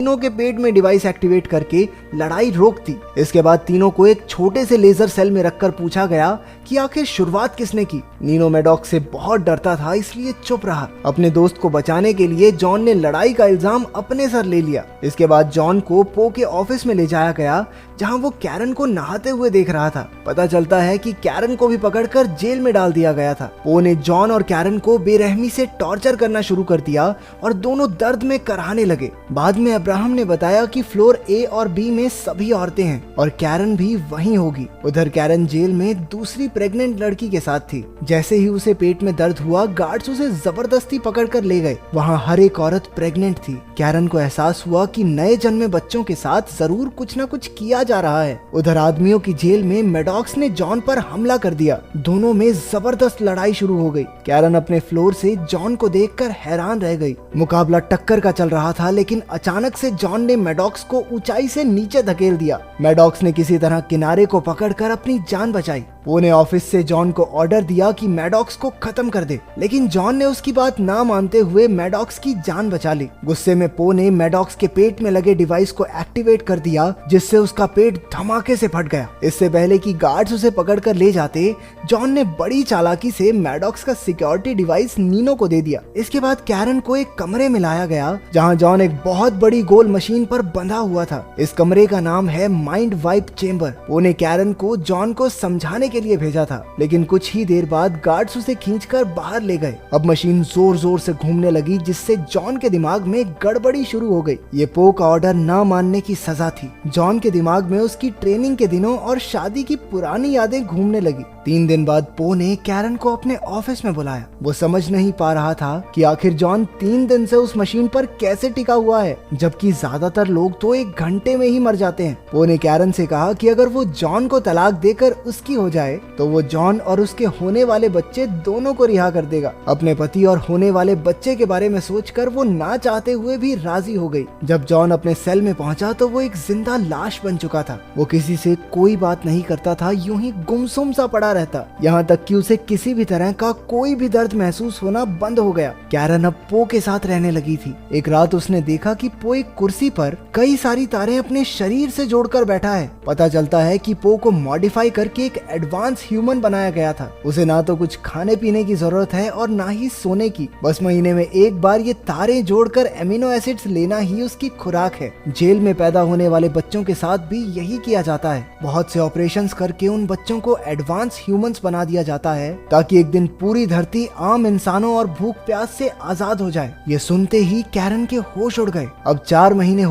तीनों के पेट में डिवाइस एक्टिवेट करके लड़ाई रोक दी। इसके बाद तीनों को एक छोटे से लेजर सेल में रखकर पूछा गया कि आखिर शुरुआत किसने की। नीनो मैडॉक्स से बहुत डरता था, इसलिए चुप रहा। अपने दोस्त को बचाने के लिए जॉन ने लड़ाई का इल्जाम अपने सर ले लिया। इसके बाद जॉन को पो के ऑफिस में ले जाया गया, जहां वो कैरन को नहाते हुए देख रहा था। पता चलता है कि कैरन को भी पकड़कर जेल में डाल दिया गया था। पो ने जॉन और कैरन को बेरहमी से टॉर्चर करना शुरू कर दिया और दोनों दर्द में कराहने लगे। बाद में अब्राहम ने बताया कि फ्लोर ए और बी में सभी औरतें हैं और कैरन भी वहीं होगी। उधर कैरन जेल में दूसरी प्रेग्नेंट लड़की के साथ थी। जैसे ही उसे पेट में दर्द हुआ, गार्ड्स उसे जबरदस्ती पकड़कर ले गए। वहाँ हर एक औरत प्रेग्नेंट थी। कैरन को एहसास हुआ कि नए जन्मे बच्चों के साथ जरूर कुछ न कुछ किया जा रहा है। उधर आदमियों की जेल में मैडॉक्स ने जॉन पर हमला कर दिया। दोनों में जबरदस्त लड़ाई शुरू हो गई। कैरन अपने फ्लोर से जॉन को देखकर हैरान रह गई। मुकाबला टक्कर का चल रहा था, लेकिन अचानक से जॉन ने मैडॉक्स को ऊंचाई से नीचे धकेल दिया। मैडॉक्स ने किसी तरह किनारे को पकड़कर अपनी जान बचाई। पो ने ऑफिस से जॉन को ऑर्डर दिया कि मैडॉक्स को खत्म कर दे, लेकिन जॉन ने उसकी बात ना मानते हुए मैडॉक्स की जान बचा ली। गुस्से में पो ने मैडॉक्स के पेट में लगे डिवाइस को एक्टिवेट कर दिया, जिससे उसका पेट धमाके से फट गया। इससे पहले कि गार्ड्स उसे पकड़कर ले जाते, जॉन ने बड़ी चालाकी से मैडॉक्स का सिक्योरिटी डिवाइस नीनो को दे दिया। इसके बाद कैरन को एक कमरे में लाया गया, जहाँ जॉन एक बहुत बड़ी गोल मशीन पर बंधा हुआ था। इस कमरे का नाम है माइंड वाइप चेम्बर। पो ने कैरन को जॉन को समझाने के लिए भेजा था, लेकिन कुछ ही देर बाद गार्ड्स उसे खींचकर बाहर ले गए। अब मशीन जोर जोर से घूमने लगी, जिससे जॉन के दिमाग में गड़बड़ी शुरू हो गई। ये पो का ऑर्डर ना मानने की सजा थी। जॉन के दिमाग में उसकी ट्रेनिंग के दिनों और शादी की पुरानी यादें घूमने लगी। 3 दिन बाद पो ने कैरन को अपने ऑफिस में बुलाया। वो समझ नहीं पा रहा था कि आखिर जॉन 3 दिन से उस मशीन पर कैसे टिका हुआ है, जबकि ज्यादातर लोग तो 1 घंटे में ही मर जाते हैं। पो ने कैरन से कहा कि अगर वो जॉन को तलाक देकर उसकी हो जाए तो वो जॉन और उसके होने वाले बच्चे दोनों को रिहा कर देगा। अपने पति और होने वाले बच्चे के बारे में सोचकर वो ना चाहते हुए भी राजी हो गई। जब जॉन अपने सेल में पहुंचा तो वो एक जिंदा लाश बन चुका था। वो किसी से कोई बात नहीं करता था, यूं ही गुमसुम सा पड़ा रहता, यहाँ तक कि उसे किसी भी तरह का कोई भी दर्द महसूस होना बंद हो गया। कैरन अब पो के साथ रहने लगी थी। एक रात उसने देखा कि पो एक कुर्सी पर कई सारी तारें अपने शरीर से जोड़कर बैठा है। पता चलता है कि पो को मॉडिफाई करके एक एडवांस ह्यूमन बनाया गया था। उसे ना तो कुछ खाने पीने की जरूरत है और ना ही सोने की। बस महीने में एक बार ये तारें जोड़कर एमिनो एसिड्स लेना ही उसकी खुराक है। जेल में पैदा होने वाले बच्चों के साथ भी यही किया जाता है। बहुत से ऑपरेशंस करके उन बच्चों को एडवांस ह्यूमंस बना दिया जाता है, ताकि एक दिन पूरी धरती आम इंसानों और भूख प्यास से आजाद हो जाए। ये सुनते ही कैरन के होश उड़ गए। अब 4 महीने